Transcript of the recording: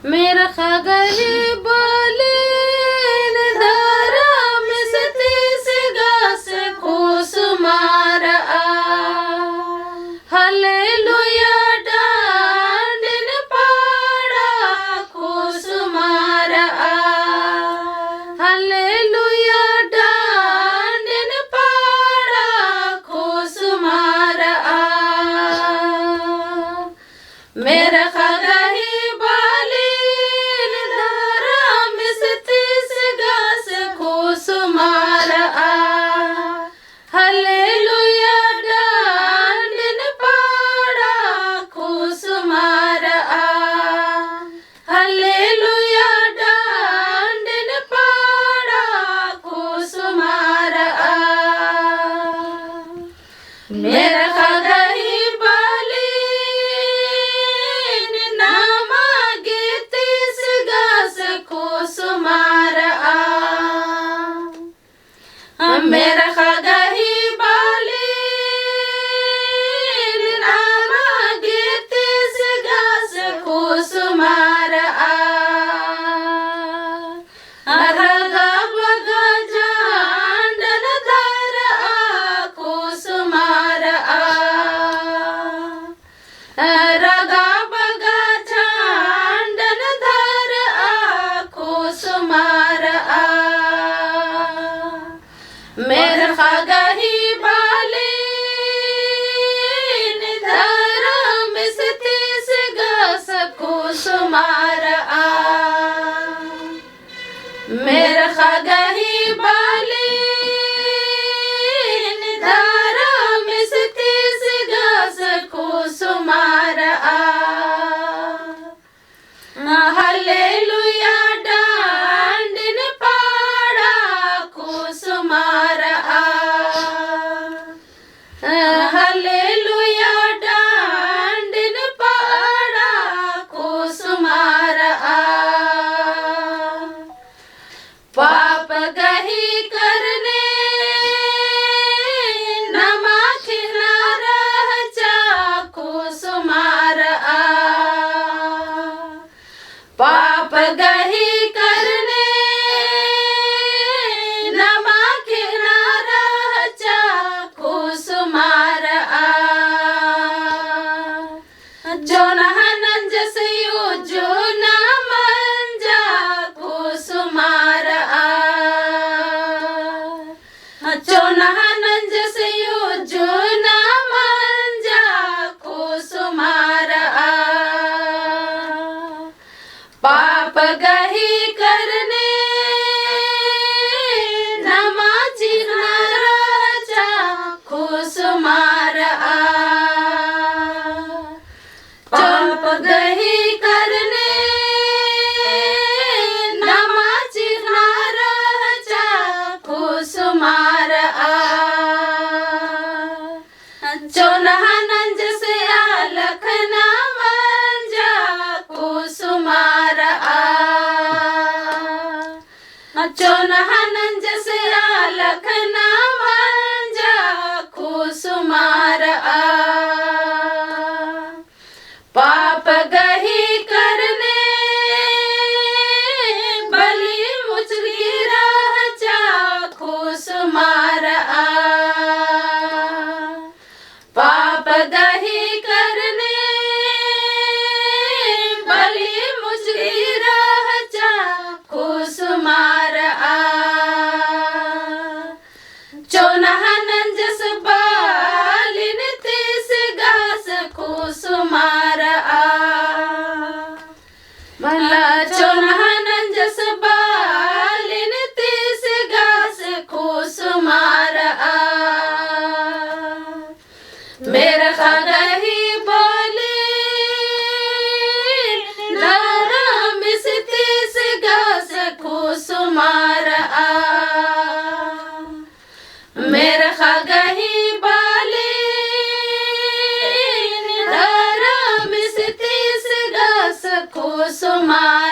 मेरा खगही बोलीन दारा मिसती से गास खोस मार आ हालेलुया डांडिन पाड़ा खोस मार आ हालेलुया डांडिन पाड़ा खोस मार आ मेरा खगही मेरा खगही बालीन नामा गीतिस गास खोस मार आ मेरा खगही बालीन नामा गीतिस गास खोस मार आ रगा बगा जांडन धर आ खोस मार आ रगा बगा जांडन धर आ खोस मार आ मेरा खगही बालीन धर मिसती से गास खोस मार आ मेरा खगही बालीन धर मिसती से गास खोस मार आ हालेलुया डांडिन पाड़ा खोस मार आ हालेलुया डांडिन पाड़ा खोस मार आ पाप गही करने नमा खिनारा चा खोस मार आ पाप गही करने नमा खिनारा चा खोस मार आ जो नंज से जो ना मंजा खोस मार आ जो नंज से जो ना मंजा खोस मार आ पाप गही करने नमाजी राजा खोस मार आ पाप गही करने नमाजी राजा खोस मार आ जो नंज से लखना मंजा खोस मार आ जो नंज से लखना मंजा खोस मार आ पाप गही करने बलि मुचली राजा खोस मार आ पाप गही करने बलि मुचली राजा खोस मार आ जो नंजस बालिन तीस गास खोस मार आ भला जो नंजस बालिन तीस गास खोस मार आ मेरा खगही बालीन दारा मिसती से गास खोस मार आ मेरा खगही बालीन दारा मिसती से गास खोस मार